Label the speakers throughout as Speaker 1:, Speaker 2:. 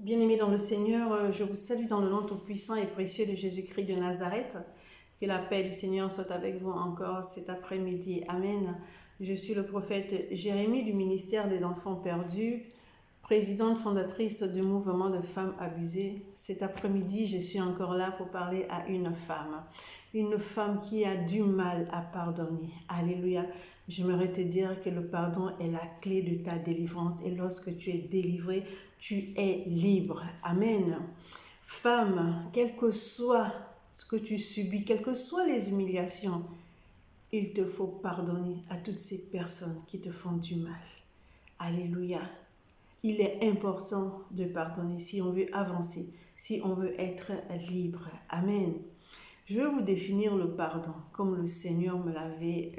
Speaker 1: Bien-aimés dans le Seigneur, je vous salue dans le nom tout-puissant et précieux de Jésus-Christ de Nazareth. Que la paix du Seigneur soit avec vous encore cet après-midi. Amen. Je suis le prophète Jérémie du ministère des enfants perdus, présidente fondatrice du mouvement de femmes abusées. Cet après-midi, je suis encore là pour parler à une femme qui a du mal à pardonner. Alléluia. J'aimerais te dire que le pardon est la clé de ta délivrance et lorsque tu es délivré, tu es libre. Amen. Femme, quel que soit ce que tu subis, quelles que soient les humiliations, il te faut pardonner à toutes ces personnes qui te font du mal. Alléluia. Il est important de pardonner si on veut avancer, si on veut être libre. Amen. Je vais vous définir le pardon comme le Seigneur me l'avait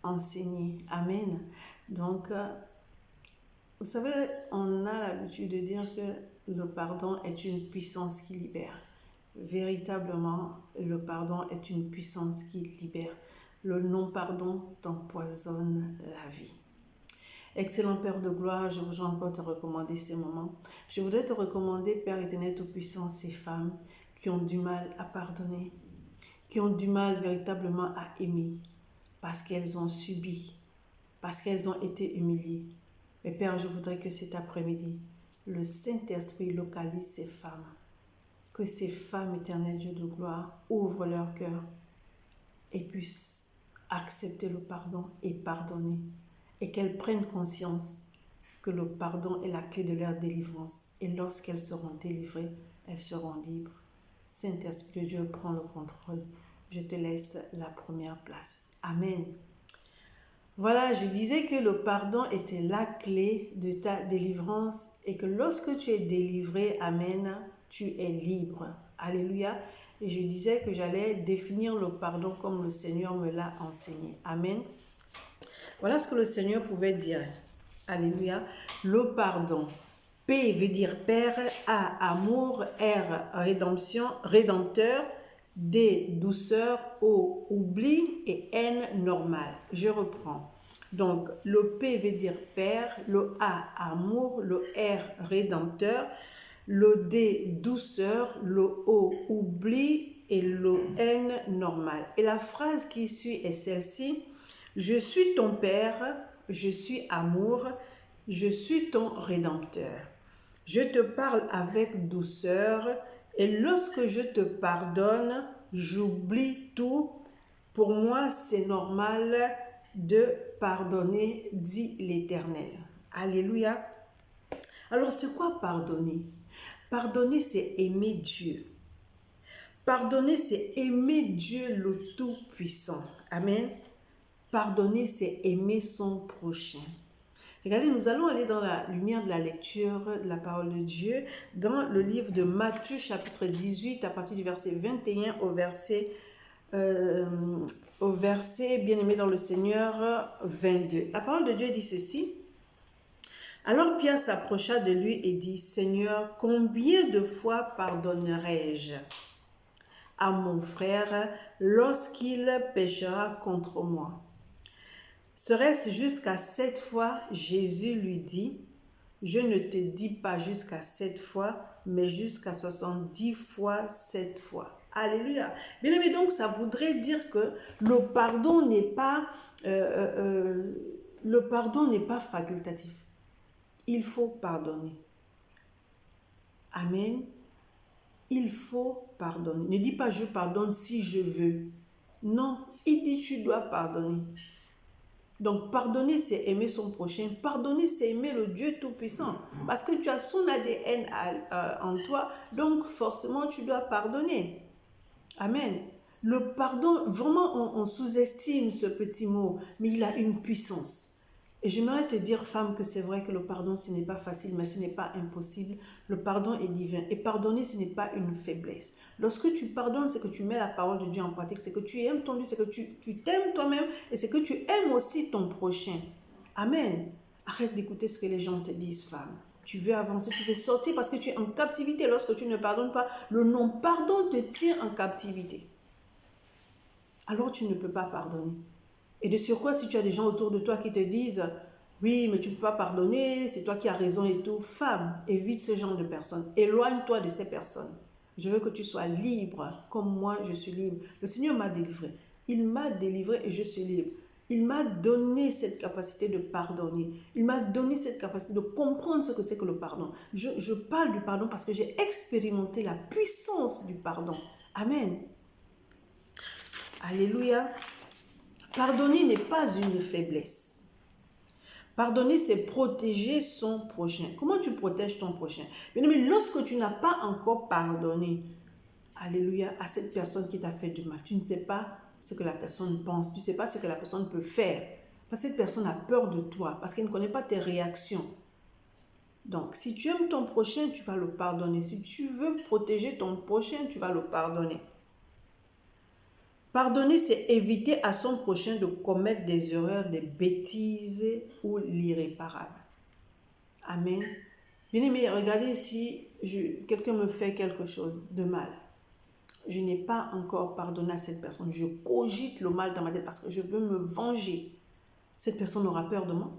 Speaker 1: enseigné. Amen. Donc, vous savez, on a l'habitude de dire que le pardon est une puissance qui libère. Véritablement, le pardon est une puissance qui libère. Le non-pardon t'empoisonne la vie. Excellent Père de gloire, je voudrais encore te recommander ces moments. Je voudrais te recommander, Père éternel tout-puissant, ces femmes qui ont du mal à pardonner, qui ont du mal véritablement à aimer, parce qu'elles ont subi, parce qu'elles ont été humiliées. Mais Père, je voudrais que cet après-midi, le Saint-Esprit localise ces femmes. Que ces femmes, éternel Dieu de gloire, ouvrent leur cœur et puissent accepter le pardon et pardonner. Et qu'elles prennent conscience que le pardon est la clé de leur délivrance. Et lorsqu'elles seront délivrées, elles seront libres. Saint-Esprit de Dieu, prends le contrôle. Je te laisse la première place. Amen. Voilà, je disais que le pardon était la clé de ta délivrance et que lorsque tu es délivré, amen, tu es libre. Alléluia. Et je disais que j'allais définir le pardon comme le Seigneur me l'a enseigné. Amen. Voilà ce que le Seigneur pouvait dire. Alléluia. Le pardon. P veut dire Père, A, amour, R, rédemption, rédempteur, D, douceur, O, oubli et N, normal. Je reprends. Donc, le P veut dire Père, le A, amour, le R, rédempteur, le D, douceur, le O, oubli et le N, normal. Et la phrase qui suit est celle-ci. Je suis ton Père, je suis amour, je suis ton rédempteur. Je te parle avec douceur et lorsque je te pardonne, j'oublie tout. Pour moi, c'est normal de pardonner, dit l'Éternel. Alléluia. Alors, c'est quoi pardonner? Pardonner, c'est aimer Dieu. Pardonner, c'est aimer Dieu le Tout-Puissant. Amen. Pardonner, c'est aimer son prochain. Regardez, nous allons aller dans la lumière de la lecture de la parole de Dieu, dans le livre de Matthieu, chapitre 18, à partir du verset 21 au verset, bien-aimé dans le Seigneur, 22. La parole de Dieu dit ceci. Alors Pierre s'approcha de lui et dit, Seigneur, combien de fois pardonnerai-je à mon frère lorsqu'il péchera contre moi? Serait-ce jusqu'à 7 fois? Jésus lui dit, je ne te dis pas jusqu'à 7 fois, mais jusqu'à 70 fois 7 fois. Alléluia. Bien aimé, donc ça voudrait dire que le pardon n'est pas facultatif. Il faut pardonner. Amen. Il faut pardonner. Ne dis pas je pardonne si je veux. Non, il dit tu dois pardonner. Donc, pardonner, c'est aimer son prochain. Pardonner, c'est aimer le Dieu Tout-Puissant. Parce que tu as son ADN en toi, donc forcément, tu dois pardonner. Amen. Le pardon, vraiment, on sous-estime ce petit mot, mais il a une puissance. Et j'aimerais te dire, femme, que c'est vrai que le pardon, ce n'est pas facile, mais ce n'est pas impossible. Le pardon est divin. Et pardonner, ce n'est pas une faiblesse. Lorsque tu pardonnes, c'est que tu mets la parole de Dieu en pratique, c'est que tu aimes ton Dieu, c'est que tu t'aimes toi-même et c'est que tu aimes aussi ton prochain. Amen. Arrête d'écouter ce que les gens te disent, femme. Tu veux avancer, tu veux sortir parce que tu es en captivité. Lorsque tu ne pardonnes pas, le non-pardon te tient en captivité. Alors tu ne peux pas pardonner. Et de surcroît, si tu as des gens autour de toi qui te disent Oui, mais tu ne peux pas pardonner, c'est toi qui as raison et tout. Femme, évite ce genre de personnes. Éloigne-toi de ces personnes. Je veux que tu sois libre, comme moi je suis libre. Le Seigneur m'a délivré. Il m'a délivré et je suis libre. Il m'a donné cette capacité de pardonner. Il m'a donné cette capacité de comprendre ce que c'est que le pardon. Je parle du pardon parce que j'ai expérimenté la puissance du pardon. Amen. Alléluia. Pardonner n'est pas une faiblesse. Pardonner, c'est protéger son prochain. Comment tu protèges ton prochain? Mais lorsque tu n'as pas encore pardonné, alléluia, à cette personne qui t'a fait du mal, tu ne sais pas ce que la personne pense, tu ne sais pas ce que la personne peut faire. Parce que cette personne a peur de toi, parce qu'elle ne connaît pas tes réactions. Donc, si tu aimes ton prochain, tu vas le pardonner. Si tu veux protéger ton prochain, tu vas le pardonner. Pardonner, c'est éviter à son prochain de commettre des erreurs, des bêtises ou l'irréparable. Amen. Bien-aimé, regardez si quelqu'un me fait quelque chose de mal. Je n'ai pas encore pardonné à cette personne. Je cogite le mal dans ma tête parce que je veux me venger. Cette personne aura peur de moi.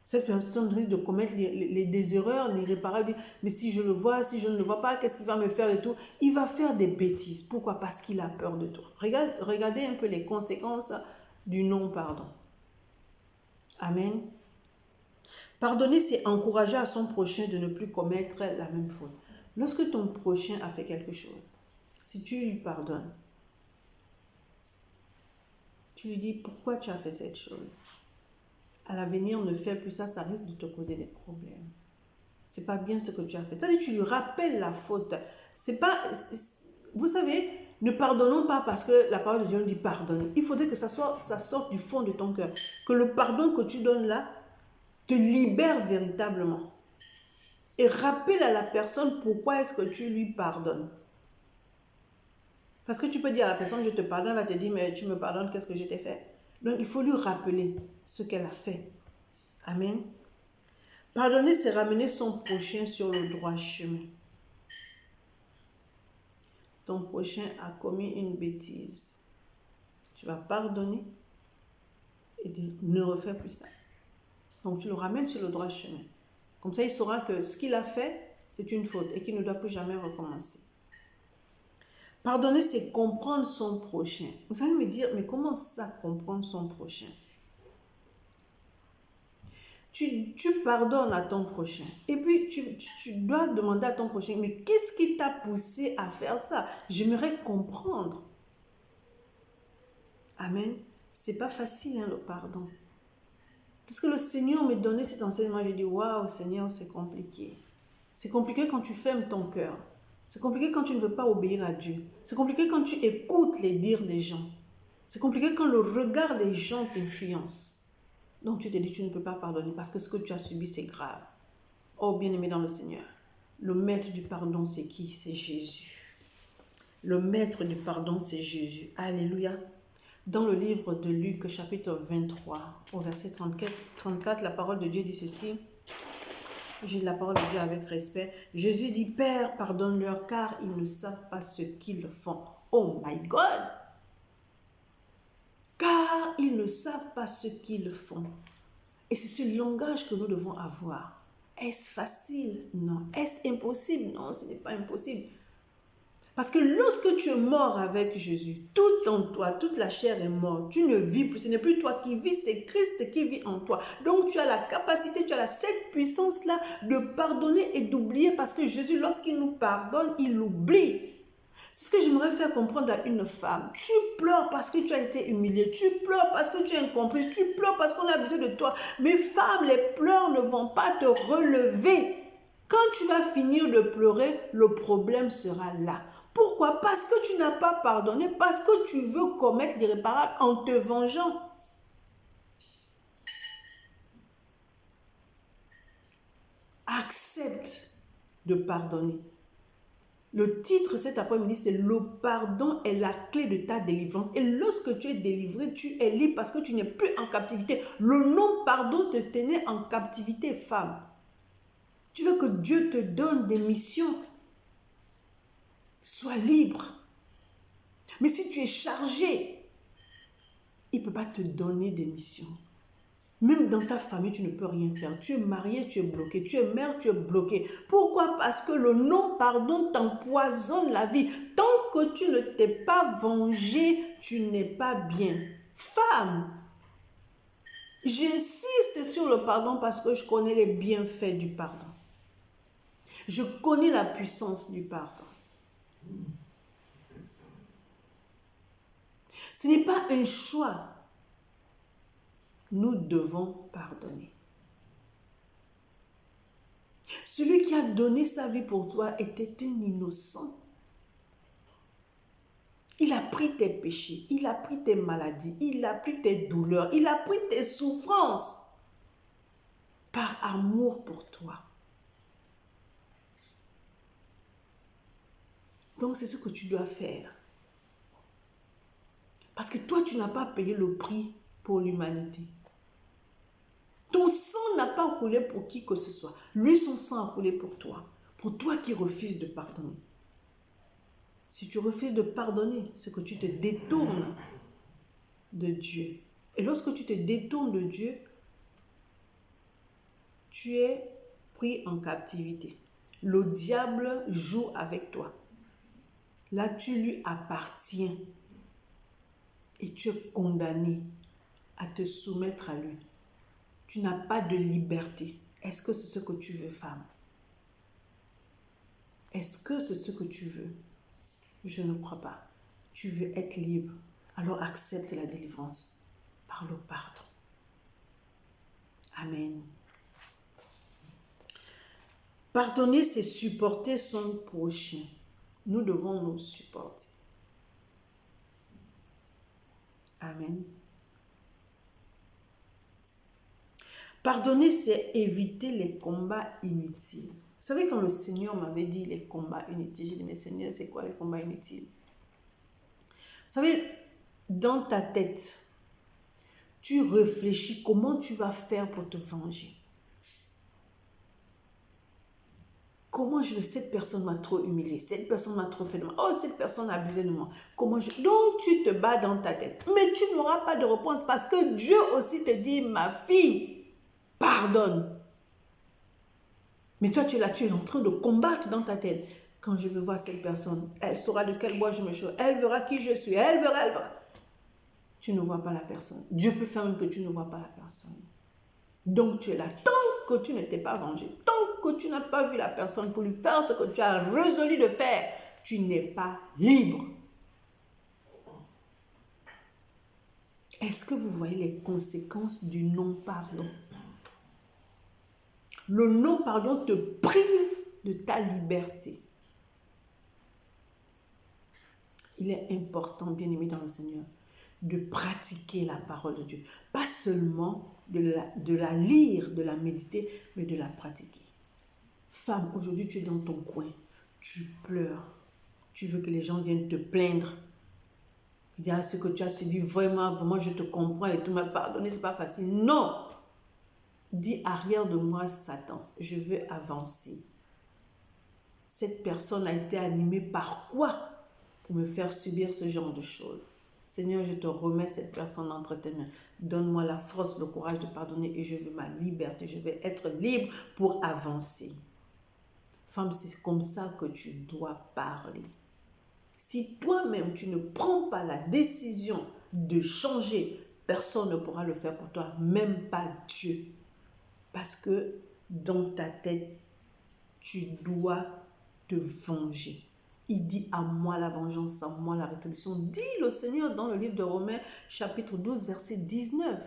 Speaker 1: Cette personne risque de commettre des erreurs, l'irréparable. Mais si je le vois, si je ne le vois pas, qu'est-ce qu'il va me faire et tout? Il va faire des bêtises. Pourquoi? Parce qu'il a peur de toi. Regardez un peu les conséquences du non-pardon. Amen. Pardonner, c'est encourager à son prochain de ne plus commettre la même faute. Lorsque ton prochain a fait quelque chose, si tu lui pardonnes, tu lui dis pourquoi tu as fait cette chose. À l'avenir, ne fais plus ça, ça risque de te causer des problèmes. C'est pas bien ce que tu as fait. C'est-à-dire, tu lui rappelles la faute. C'est pas, vous savez, ne pardonnons pas parce que la parole de Dieu nous dit pardonner. Il faudrait que ça sorte du fond de ton cœur. Que le pardon que tu donnes là te libère véritablement. Et rappelle à la personne pourquoi est-ce que tu lui pardonnes. Parce que tu peux dire à la personne, je te pardonne, elle va te dire, mais tu me pardonnes, qu'est-ce que je t'ai fait? Donc, il faut lui rappeler ce qu'elle a fait. Amen. Pardonner, c'est ramener son prochain sur le droit chemin. Ton prochain a commis une bêtise. Tu vas pardonner et ne refais plus ça. Donc, tu le ramènes sur le droit chemin. Comme ça, il saura que ce qu'il a fait, c'est une faute et qu'il ne doit plus jamais recommencer. Pardonner, c'est comprendre son prochain. Vous allez me dire, mais comment ça, comprendre son prochain? Tu pardonnes à ton prochain. Et puis, tu dois demander à ton prochain, mais qu'est-ce qui t'a poussé à faire ça? J'aimerais comprendre. Amen. C'est pas facile, hein, le pardon. Parce que le Seigneur me donnait cet enseignement, j'ai dit, waouh, Seigneur, c'est compliqué. C'est compliqué quand tu fermes ton cœur. C'est compliqué quand tu ne veux pas obéir à Dieu. C'est compliqué quand tu écoutes les dires des gens. C'est compliqué quand le regard des gens t'influence. Donc tu te dis, tu ne peux pas pardonner parce que ce que tu as subi, c'est grave. Oh, bien-aimé dans le Seigneur, le maître du pardon, c'est qui? C'est Jésus. Le maître du pardon, c'est Jésus. Alléluia. Dans le livre de Luc, chapitre 23, au verset 34, la parole de Dieu dit ceci. J'ai la parole de Dieu avec respect. Jésus dit, Père, pardonne-leur car ils ne savent pas ce qu'ils font. Oh my God! Car ils ne savent pas ce qu'ils font. Et c'est ce langage que nous devons avoir. Est-ce facile? Non. Est-ce impossible? Non, ce n'est pas impossible. Parce que lorsque tu es mort avec Jésus, tout en toi, toute la chair est morte. Tu ne vis plus. Ce n'est plus toi qui vis, c'est Christ qui vit en toi. Donc tu as la capacité, tu as cette puissance-là de pardonner et d'oublier parce que Jésus, lorsqu'il nous pardonne, il oublie. C'est ce que j'aimerais faire comprendre à une femme. Tu pleures parce que tu as été humiliée. Tu pleures parce que tu es incomprise. Tu pleures parce qu'on a besoin de toi. Mais femme, les pleurs ne vont pas te relever. Quand tu vas finir de pleurer, le problème sera là. Pourquoi? Parce que tu n'as pas pardonné, parce que tu veux commettre l'irréparable en te vengeant. Accepte de pardonner. Le titre cet après-midi, c'est le pardon est la clé de ta délivrance. Et lorsque tu es délivré, tu es libre parce que tu n'es plus en captivité. Le non-pardon te tenait en captivité, femme. Tu veux que Dieu te donne des missions. Sois libre. Mais si tu es chargé, il ne peut pas te donner des missions. Même dans ta famille, tu ne peux rien faire. Tu es marié, tu es bloqué. Tu es mère, tu es bloqué. Pourquoi? Parce que le non-pardon t'empoisonne la vie. Tant que tu ne t'es pas vengé, tu n'es pas bien. Femme, j'insiste sur le pardon parce que je connais les bienfaits du pardon. Je connais la puissance du pardon. Ce n'est pas un choix. Nous devons pardonner. Celui qui a donné sa vie pour toi était un innocent. Il a pris tes péchés, il a pris tes maladies, il a pris tes douleurs, il a pris tes souffrances par amour pour toi. Donc c'est ce que tu dois faire. Parce que toi, tu n'as pas payé le prix pour l'humanité. Ton sang n'a pas coulé pour qui que ce soit. Lui, son sang a coulé pour toi qui refuses de pardonner. Si tu refuses de pardonner, c'est que tu te détournes de Dieu. Et lorsque tu te détournes de Dieu, tu es pris en captivité. Le diable joue avec toi. Là, tu lui appartiens. Et tu es condamné à te soumettre à lui. Tu n'as pas de liberté. Est-ce que c'est ce que tu veux, femme? Est-ce que c'est ce que tu veux? Je ne crois pas. Tu veux être libre. Alors accepte la délivrance par le pardon. Amen. Pardonner, c'est supporter son prochain. Nous devons nous supporter. Amen. Pardonner, c'est éviter les combats inutiles. Vous savez, quand le Seigneur m'avait dit les combats inutiles, j'ai dit, mais Seigneur, c'est quoi les combats inutiles? Vous savez, dans ta tête, tu réfléchis comment tu vas faire pour te venger. Comment cette personne m'a trop humilié, cette personne m'a trop fait de mal, oh, cette personne a abusé de moi. Donc tu te bats dans ta tête. Mais tu n'auras pas de réponse parce que Dieu aussi te dit, ma fille, pardonne. Mais toi, tu es là, tu es en train de combattre dans ta tête. Quand je vais voir cette personne, elle saura de quel bois je me chauffe, elle verra qui je suis, elle verra. Tu ne vois pas la personne. Dieu peut faire même que tu ne vois pas la personne. Donc tu es là, tant que tu ne t'es pas vengé, tant que tu n'as pas vu la personne pour lui faire ce que tu as résolu de faire, tu n'es pas libre. Est-ce que vous voyez les conséquences du non-pardon? Le non-pardon te prive de ta liberté. Il est important, bien-aimé dans le Seigneur, de pratiquer la parole de Dieu. Pas seulement de la lire, de la méditer, mais de la pratiquer. Femme, aujourd'hui tu es dans ton coin, tu pleures, tu veux que les gens viennent te plaindre. Il y a ce que tu as subi, vraiment, je te comprends et tout, mais pardonner, c'est pas facile. Non! Dis, arrière de moi, Satan, je veux avancer. Cette personne a été animée par quoi pour me faire subir ce genre de choses? Seigneur, je te remets cette personne entre tes mains. Donne-moi la force, le courage de pardonner et je veux ma liberté. Je vais être libre pour avancer. Femme, c'est comme ça que tu dois parler. Si toi-même, tu ne prends pas la décision de changer, personne ne pourra le faire pour toi, même pas Dieu. Parce que dans ta tête, tu dois te venger. Il dit à moi la vengeance, à moi la rétribution. Dit le Seigneur dans le livre de Romains, chapitre 12, verset 19.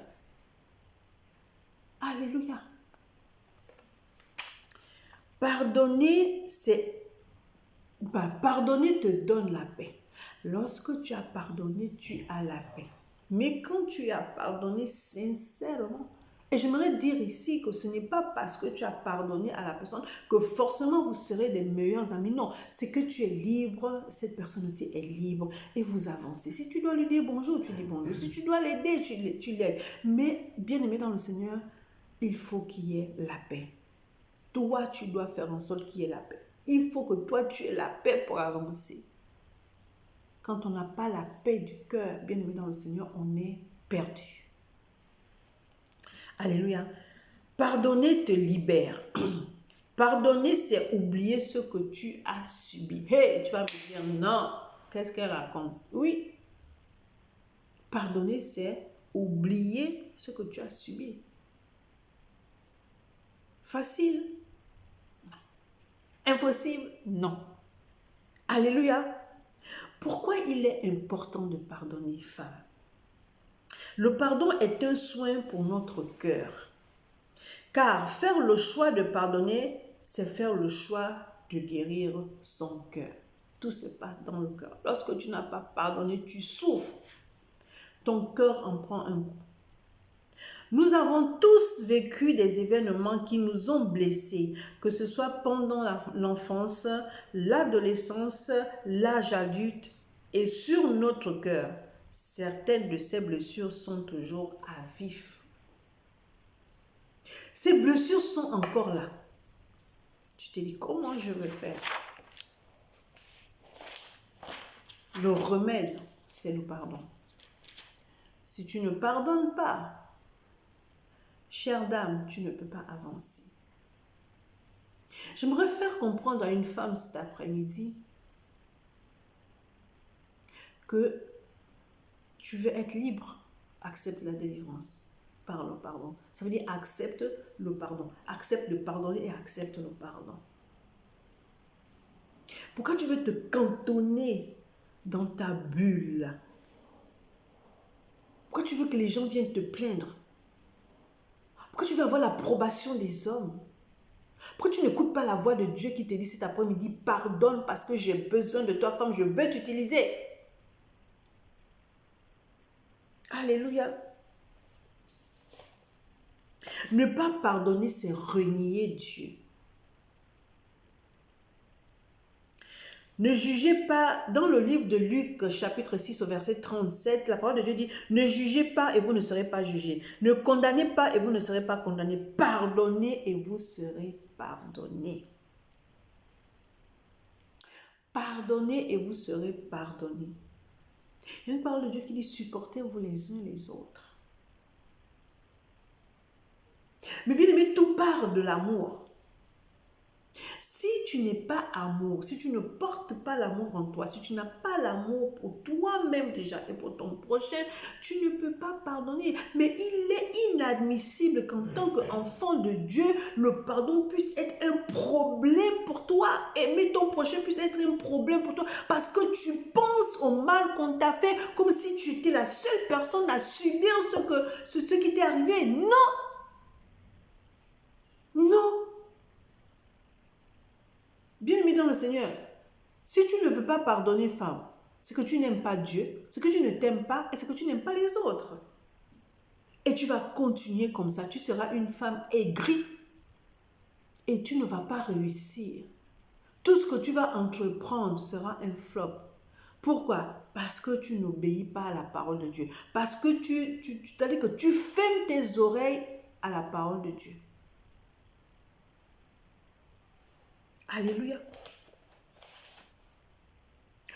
Speaker 1: Alléluia. Pardonner, pardonner te donne la paix. Lorsque tu as pardonné, tu as la paix. Mais quand tu as pardonné sincèrement, et j'aimerais dire ici que ce n'est pas parce que tu as pardonné à la personne que forcément vous serez des meilleurs amis. Non, c'est que tu es libre, cette personne aussi est libre et vous avancez. Si tu dois lui dire bonjour, tu dis bonjour. Si tu dois l'aider, tu l'aides. Mais bien aimé dans le Seigneur, il faut qu'il y ait la paix. Toi, tu dois faire en sorte qu'il y ait la paix. Il faut que toi, tu aies la paix pour avancer. Quand on n'a pas la paix du cœur, bien aimé dans le Seigneur, on est perdu. Alléluia. Pardonner te libère. Pardonner, c'est oublier ce que tu as subi. Hey, tu vas me dire non. Qu'est-ce qu'elle raconte? Oui. Pardonner, c'est oublier ce que tu as subi. Facile? Impossible? Non. Alléluia. Pourquoi il est important de pardonner, femme? Le pardon est un soin pour notre cœur. Car faire le choix de pardonner, c'est faire le choix de guérir son cœur. Tout se passe dans le cœur. Lorsque tu n'as pas pardonné, tu souffres. Ton cœur en prend un coup. Nous avons tous vécu des événements qui nous ont blessés, que ce soit pendant l'enfance, l'adolescence, l'âge adulte et sur notre cœur. Certaines de ces blessures sont toujours à vif. Ces blessures sont encore là. Tu te dis, comment je vais faire? Le remède, c'est le pardon. Si tu ne pardonnes pas, chère dame, tu ne peux pas avancer. J'aimerais faire comprendre à une femme cet après-midi que tu veux être libre. Accepte la délivrance par le pardon. Ça veut dire accepte le pardon. Accepte de pardonner et accepte le pardon. Pourquoi tu veux te cantonner dans ta bulle? Pourquoi tu veux que les gens viennent te plaindre? Pourquoi tu veux avoir l'approbation des hommes? Pourquoi tu n'écoutes pas la voix de Dieu qui te dit cet après-midi, pardonne parce que j'ai besoin de toi, femme, je veux t'utiliser. Alléluia. Ne pas pardonner, c'est renier Dieu. Ne jugez pas, dans le livre de Luc, chapitre 6, au verset 37, la parole de Dieu dit, ne jugez pas et vous ne serez pas jugés. Ne condamnez pas et vous ne serez pas condamnés. Pardonnez et vous serez pardonnés. Pardonnez et vous serez pardonnés. Il y a une parole de Dieu qui dit, supportez-vous les uns les autres. Mais bien aimé, tout part de l'amour. Si tu n'es pas amour, si tu ne portes pas l'amour en toi, si tu n'as pas l'amour pour toi-même déjà et pour ton prochain, tu ne peux pas pardonner. Mais il est inadmissible qu'en tant qu'enfant de Dieu, le pardon puisse être un problème pour toi. Aimer ton prochain puisse être un problème pour toi parce que tu penses au mal qu'on t'a fait comme si tu étais la seule personne à subir ce qui t'est arrivé. Non! Non! Bien-aimé dans le Seigneur, si tu ne veux pas pardonner, femme, c'est que tu n'aimes pas Dieu, c'est que tu ne t'aimes pas et c'est que tu n'aimes pas les autres. Et tu vas continuer comme ça, tu seras une femme aigrie et tu ne vas pas réussir. Tout ce que tu vas entreprendre sera un flop. Pourquoi? Parce que tu n'obéis pas à la parole de Dieu. Parce que c'est-à-dire que tu fermes tes oreilles à la parole de Dieu. Alléluia.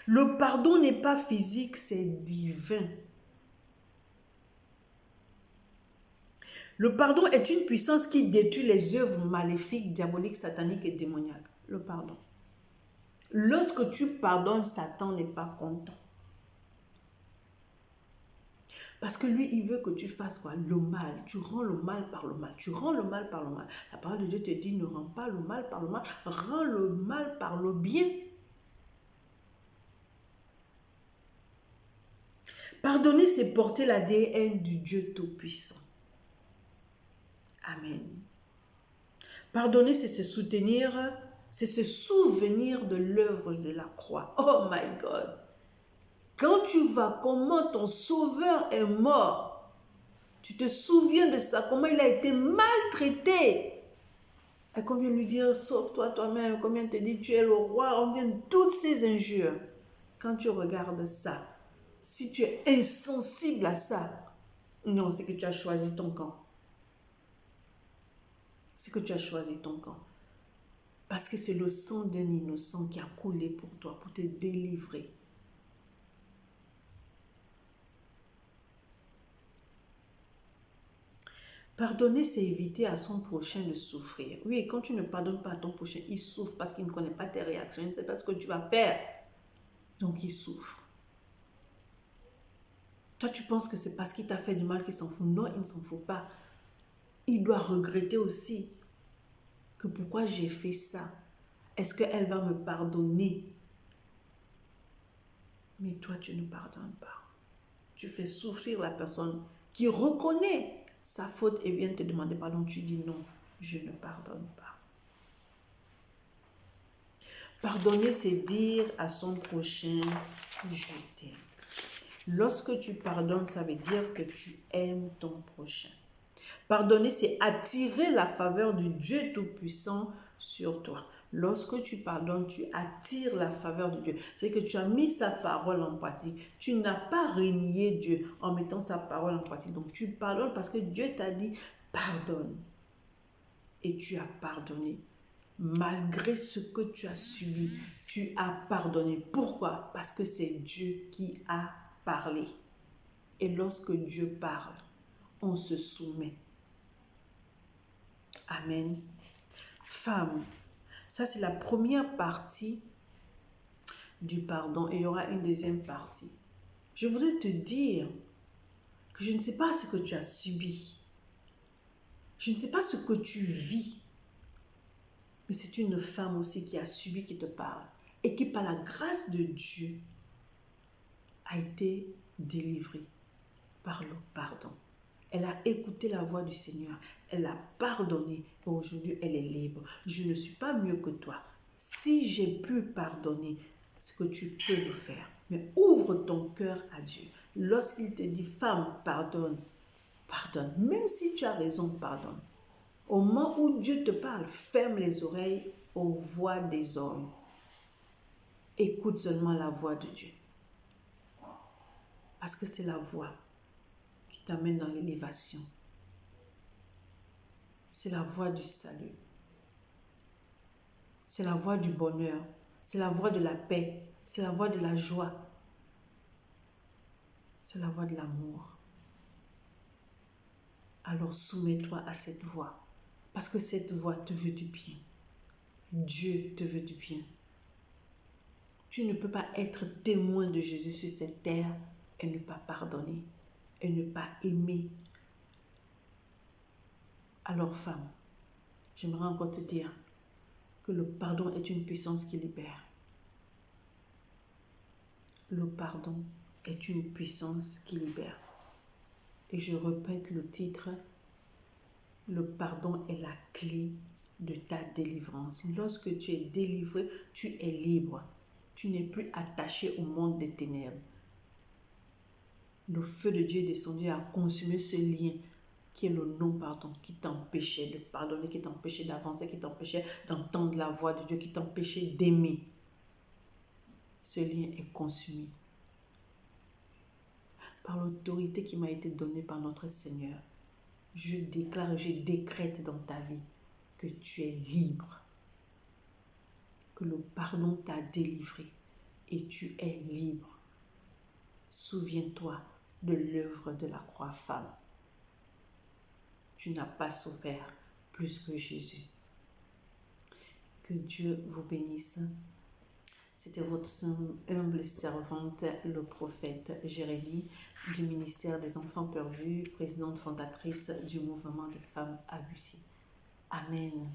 Speaker 1: Le pardon n'est pas physique, c'est divin. Le pardon est une puissance qui détruit les œuvres maléfiques, diaboliques, sataniques et démoniaques. Le pardon. Lorsque tu pardonnes, Satan n'est pas content. Parce que lui, il veut que tu fasses quoi? Le mal. Tu rends le mal par le mal. Tu rends le mal par le mal. La parole de Dieu te dit, ne rends pas le mal par le mal. Rends le mal par le bien. Pardonner, c'est porter l'ADN du Dieu Tout-Puissant. Amen. Pardonner, c'est se soutenir, c'est se souvenir de l'œuvre de la croix. Oh my God! Quand tu vois comment ton sauveur est mort, tu te souviens de ça, comment il a été maltraité. Et qu'on vient lui dire, sauve-toi toi-même, qu'on vient te dire, tu es le roi, on vient toutes ces injures. Quand tu regardes ça, si tu es insensible à ça, non, c'est que tu as choisi ton camp. C'est que tu as choisi ton camp. Parce que c'est le sang d'un innocent qui a coulé pour toi, pour te délivrer. Pardonner, c'est éviter à son prochain de souffrir. Oui, quand tu ne pardonnes pas à ton prochain, il souffre parce qu'il ne connaît pas tes réactions, il ne sait pas ce que tu vas faire. Donc, il souffre. Toi, tu penses que c'est parce qu'il t'a fait du mal qu'il s'en fout. Non, il ne s'en fout pas. Il doit regretter aussi que pourquoi j'ai fait ça. Est-ce qu'elle va me pardonner? Mais toi, tu ne pardonnes pas. Tu fais souffrir la personne qui reconnaît sa faute et vient te demander pardon. Tu dis non, je ne pardonne pas. Pardonner, c'est dire à son prochain, je t'aime. Lorsque tu pardonnes, ça veut dire que tu aimes ton prochain. Pardonner, c'est attirer la faveur du Dieu Tout-Puissant sur toi. Lorsque tu pardonnes, tu attires la faveur de Dieu. C'est que tu as mis sa parole en pratique. Tu n'as pas renié Dieu en mettant sa parole en pratique. Donc tu pardonnes parce que Dieu t'a dit pardonne. Et tu as pardonné. Malgré ce que tu as subi, tu as pardonné. Pourquoi? Parce que c'est Dieu qui a parlé. Et lorsque Dieu parle, on se soumet. Amen. Femme, ça c'est la première partie du pardon et il y aura une deuxième partie. Je voudrais te dire que je ne sais pas ce que tu as subi. Je ne sais pas ce que tu vis. Mais c'est une femme aussi qui a subi qui te parle et qui par la grâce de Dieu a été délivrée par le pardon. Elle a écouté la voix du Seigneur. Elle a pardonné. Et aujourd'hui, elle est libre. Je ne suis pas mieux que toi. Si j'ai pu pardonner, c'est que tu peux le faire. Mais ouvre ton cœur à Dieu. Lorsqu'il te dit, femme, pardonne, pardonne. Même si tu as raison, pardonne. Au moment où Dieu te parle, ferme les oreilles aux voix des hommes. Écoute seulement la voix de Dieu. Parce que c'est la voix qui t'amène dans l'élévation. C'est la voie du salut. C'est la voie du bonheur. C'est la voie de la paix. C'est la voie de la joie. C'est la voie de l'amour. Alors soumets-toi à cette voie. Parce que cette voie te veut du bien. Dieu te veut du bien. Tu ne peux pas être témoin de Jésus sur cette terre et ne pas pardonner. Et ne pas aimer. Alors femme, j'aimerais encore te dire que le pardon est une puissance qui libère. Le pardon est une puissance qui libère. Et je répète le titre, le pardon est la clé de ta délivrance. Lorsque tu es délivré, tu es libre. Tu n'es plus attaché au monde des ténèbres. Le feu de Dieu est descendu à consumer ce lien qui est le non-pardon, qui t'empêchait de pardonner, qui t'empêchait d'avancer, qui t'empêchait d'entendre la voix de Dieu, qui t'empêchait d'aimer. Ce lien est consumé. Par l'autorité qui m'a été donnée par notre Seigneur, je déclare, je décrète dans ta vie que tu es libre, que le pardon t'a délivré et tu es libre. Souviens-toi de l'œuvre de la croix, femme. Tu n'as pas souffert plus que Jésus. Que Dieu vous bénisse. C'était votre humble servante, le prophète Jérémie, du ministère des Enfants Perdus, présidente fondatrice du mouvement de femmes abusées. Amen.